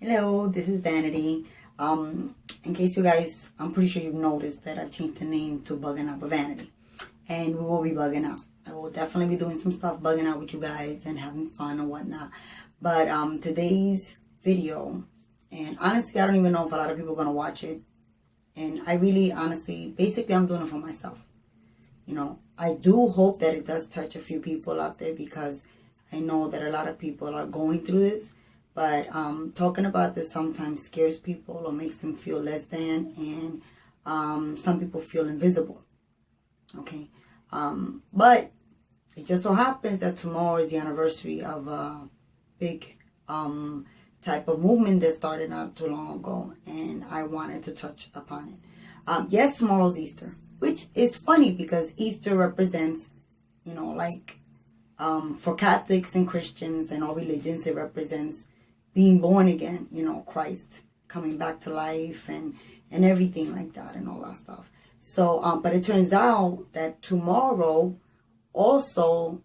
Hello, this is Vanity. In case you guys, I'm pretty sure you've noticed that I've changed the name to Bugging Out with Vanity. And we will be bugging out. I will definitely be doing some stuff bugging out with you guys and having fun and whatnot. But today's video, and honestly, I don't even know if a lot of people are going to watch it. And I really, honestly, basically, I'm doing it for myself. You know, I do hope that it does touch a few people out there because I know that a lot of people are going through this. But talking about this sometimes scares people or makes them feel less than, and some people feel invisible. Okay, but it just so happens that tomorrow is the anniversary of a big type of movement that started not too long ago, and I wanted to touch upon it. Yes, tomorrow's Easter, which is funny because Easter represents, you know, like for Catholics and Christians and all religions, it represents being born again, you know, Christ coming back to life and everything like that and all that stuff. So, but it turns out that tomorrow also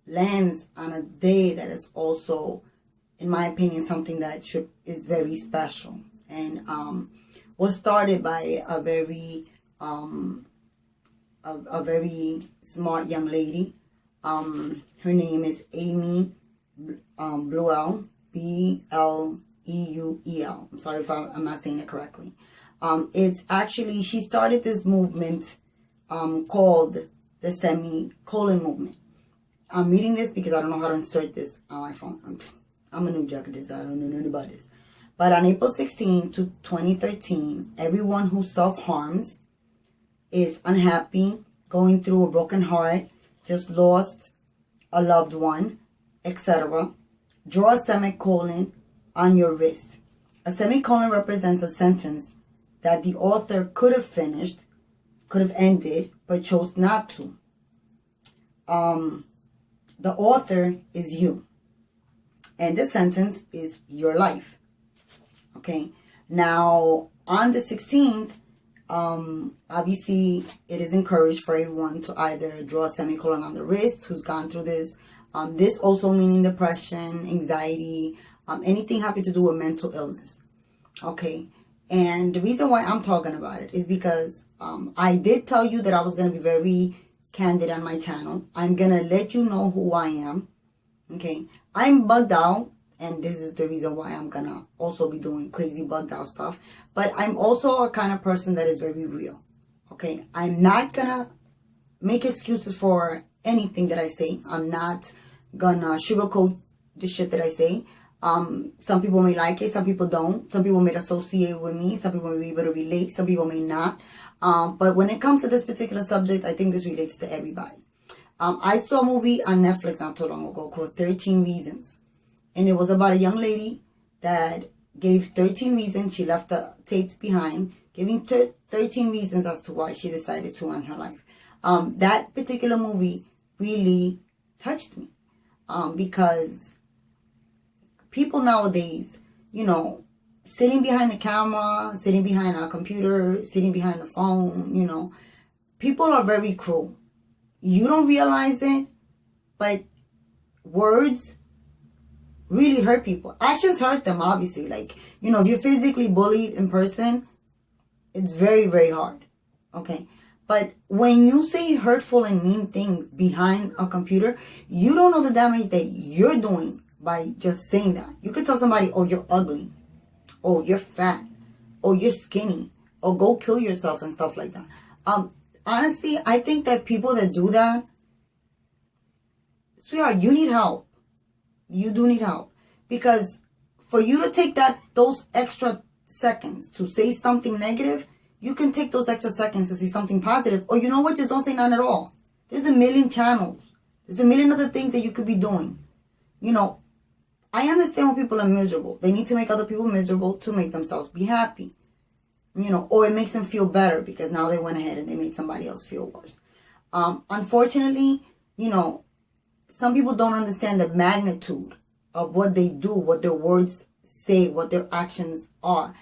lands on a day that is also, in my opinion, something that is very special. And was started by a very smart young lady. Her name is Amy Bleuel. Bleuel. I'm sorry if I'm not saying it correctly. It's actually, she started this movement called the Semicolon movement. I'm reading this because I don't know how to insert this on my phone. I'm a new jack at this. I don't know nothing about this. But on April 16, 2013, everyone who self-harms, is unhappy, going through a broken heart, just lost a loved one, etc., draw a semicolon on your wrist. A semicolon represents a sentence that the author could have finished, could have ended, but chose not to. The author is you. And this sentence is your life. Okay. Now, on the 16th, obviously, it is encouraged for everyone to either draw a semicolon on the wrist who's gone through this. This also meaning depression, anxiety, anything having to do with mental illness. Okay. And the reason why I'm talking about it is because I did tell you that I was going to be very candid on my channel. I'm going to let you know who I am. Okay. I'm bugged out. And this is the reason why I'm going to also be doing crazy bugged out stuff. But I'm also a kind of person that is very real. Okay. I'm not going to make excuses for anything that I say. I'm not gonna sugarcoat the shit that I say. Some people may like it, some people don't. Some people may associate with me, some people may be able to relate, some people may not. But when it comes to this particular subject, I think this relates to everybody. I saw a movie on Netflix not too long ago called 13 Reasons. And it was about a young lady that gave 13 reasons. She left the tapes behind, giving 13 reasons as to why she decided to end her life. That particular movie really touched me because people nowadays, you know, sitting behind the camera, sitting behind a computer, sitting behind the phone, you know, people are very cruel. You don't realize it, but words really hurt people. Actions hurt them, obviously. Like, you know, if you're physically bullied in person, it's very, very hard. Okay. But when you say hurtful and mean things behind a computer, you don't know the damage that you're doing by just saying that. You could tell somebody, oh, you're ugly. Oh, you're fat. Oh, you're skinny. Or go kill yourself and stuff like that. Honestly, I think that people that do that, sweetheart, you need help. You do need help. Because for you to take those extra seconds to say something negative, you can take those extra seconds to see something positive. Or you know what? Just don't say none at all. There's a million channels. There's a million other things that you could be doing. You know, I understand when people are miserable. They need to make other people miserable to make themselves be happy. You know, or it makes them feel better because now they went ahead and they made somebody else feel worse. Unfortunately, you know, some people don't understand the magnitude of what they do, what their words say, what their actions are.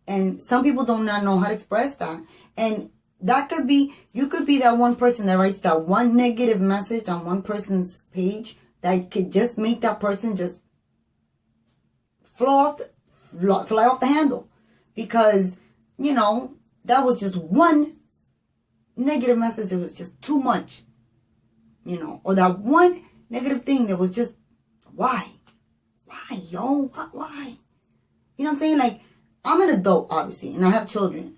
And some people do not know how to express that. And that could be, you could be that one person that writes that one negative message on one person's page that could just make that person just fly off the handle. Because, you know, that was just one negative message that was just too much. You know, or that one negative thing that was just, why? Why, yo? Why? You know what I'm saying? Like, I'm an adult, obviously, and I have children.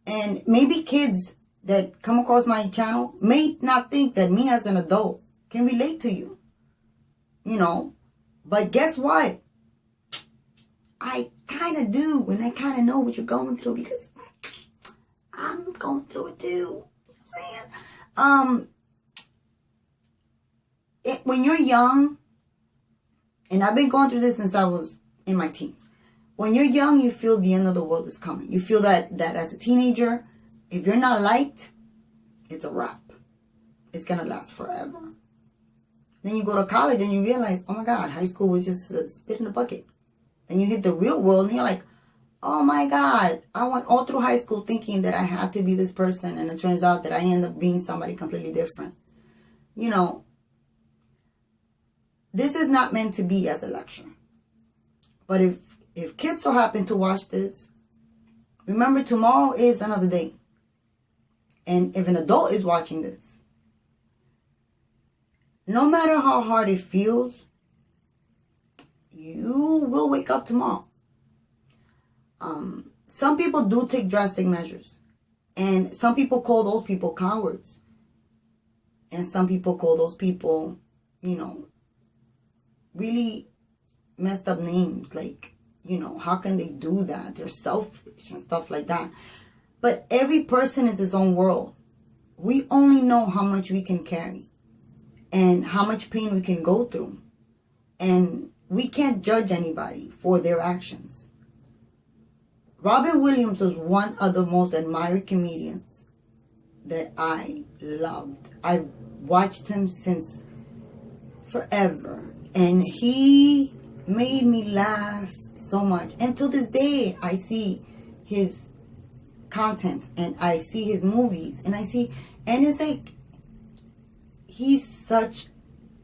And maybe kids that come across my channel may not think that me as an adult can relate to you. You know, but guess what? I kind of do, and I kind of know what you're going through because I'm going through it too. You know what I'm saying? When you're young, and I've been going through this since I was in my teens. When you're young, you feel the end of the world is coming. You feel that as a teenager, if you're not liked, it's a wrap. It's going to last forever. Then you go to college and you realize, oh my God, high school was just a spit in the bucket. Then you hit the real world and you're like, oh my God, I went all through high school thinking that I had to be this person. And it turns out that I end up being somebody completely different. You know, this is not meant to be as a lecture. But if kids so happen to watch this, remember tomorrow is another day. And if an adult is watching this, no matter how hard it feels, you will wake up tomorrow. Some people do take drastic measures. And some people call those people cowards. And some people call those people, you know, really messed up names. Like, you know, how can they do that? They're selfish and stuff like that. But every person is his own world. We only know how much we can carry and how much pain we can go through. And we can't judge anybody for their actions. Robin Williams was one of the most admired comedians that I loved. I've watched him since forever. And he made me laugh so much. And to this day, I see his content and I see his movies and it's like, he's such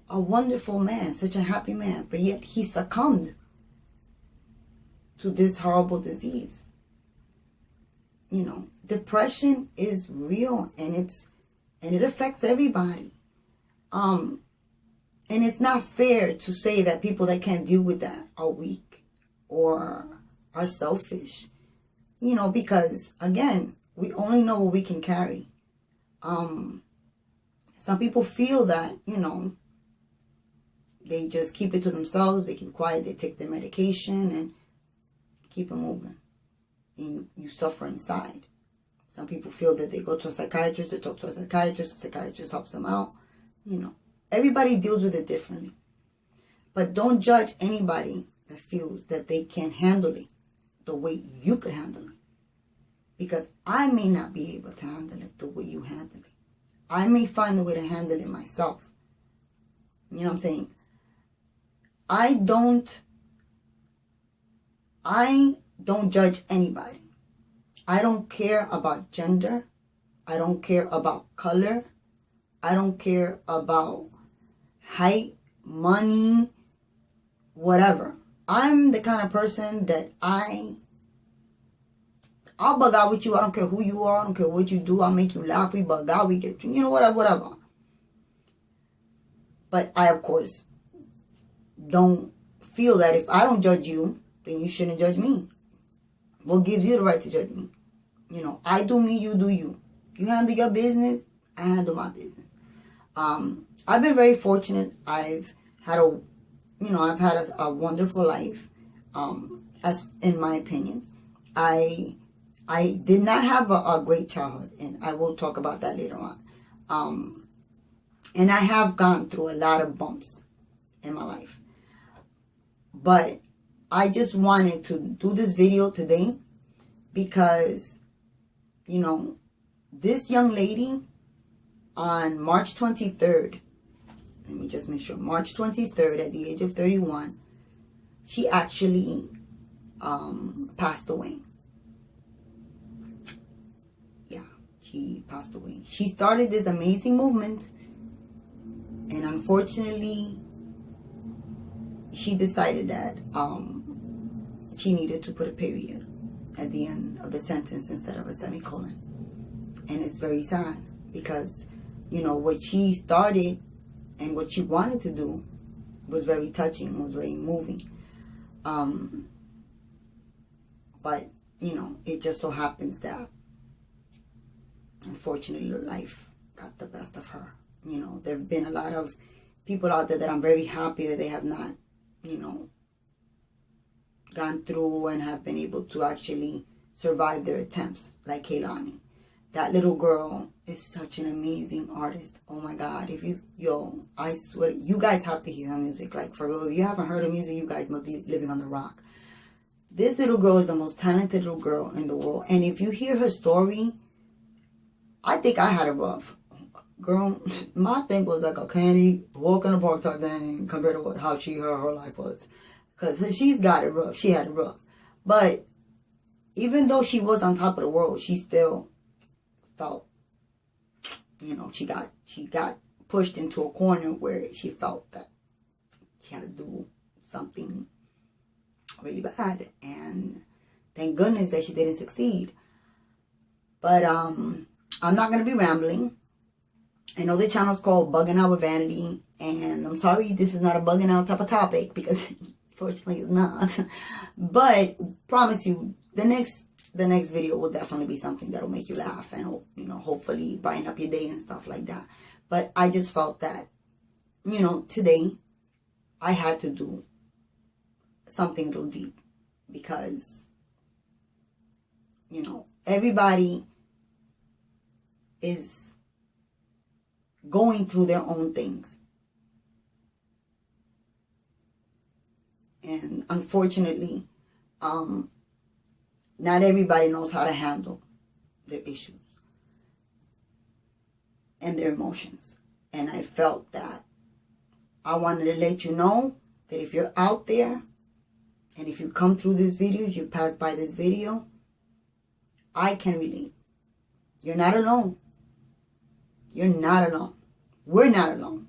a wonderful man, such a happy man, but yet he succumbed to this horrible disease. You know, depression is real and it affects everybody. And it's not fair to say that people that can't deal with that are weak or are selfish. You know, because, again, we only know what we can carry. Some people feel that, you know, they just keep it to themselves. They keep quiet. They take their medication and keep it moving. And you suffer inside. Some people feel that they go to a psychiatrist, they talk to a psychiatrist, the psychiatrist helps them out. You know, everybody deals with it differently. But don't judge anybody that feels that they can't handle it the way you could handle it. Because I may not be able to handle it the way you handle it. I may find a way to handle it myself. You know what I'm saying? I don't judge anybody. I don't care about gender. I don't care about color. I don't care about height, money, whatever. I'm the kind of person that I'll bug out with you. I don't care who you are. I don't care what you do. I'll make you laugh. We bug out. We get, you know, whatever. But I, of course, don't feel that if I don't judge you, then you shouldn't judge me. What gives you the right to judge me? You know, I do me, you do you. You handle your business, I handle my business. I've been very fortunate. I've had a wonderful life. As in my opinion, I did not have a great childhood, and I will talk about that later on. And I have gone through a lot of bumps in my life. But I just wanted to do this video today because, you know, this young lady on March 23rd, let me just make sure, March 23rd at the age of 31, she actually passed away. Yeah, she passed away. She started this amazing movement, and unfortunately, she decided that she needed to put a period at the end of the sentence instead of a semicolon. And it's very sad because, you know, what she started and what she wanted to do was very touching, was very moving. But, you know, it just so happens that, unfortunately, life got the best of her. You know, there have been a lot of people out there that I'm very happy that they have not, you know, gone through and have been able to actually survive their attempts, like Kehlani. That little girl is such an amazing artist. Oh my God. If you, I swear, you guys have to hear her music. Like, for real, if you haven't heard her music, you guys must be living on the rock. This little girl is the most talented little girl in the world. And if you hear her story, I think I had it rough. Girl, my thing was like a candy, walk in the park type thing compared to how her life was. Because she's got it rough. She had it rough. But even though she was on top of the world, she still felt, you know, she got pushed into a corner where she felt that she had to do something really bad. And thank goodness that she didn't succeed. But I'm not going to be rambling. I know the channel's called Bugging Out with Vanity, and I'm sorry this is not a bugging out type of topic, because fortunately it's not. But promise you, the next video will definitely be something that'll make you laugh and, you know, hopefully brighten up your day and stuff like that. But I just felt that, you know, today I had to do something a little deep, because, you know, everybody is going through their own things. And unfortunately, not everybody knows how to handle their issues and their emotions. And I felt that I wanted to let you know that if you're out there, and if you come through this video, if you pass by this video, I can relate. You're not alone. You're not alone. We're not alone.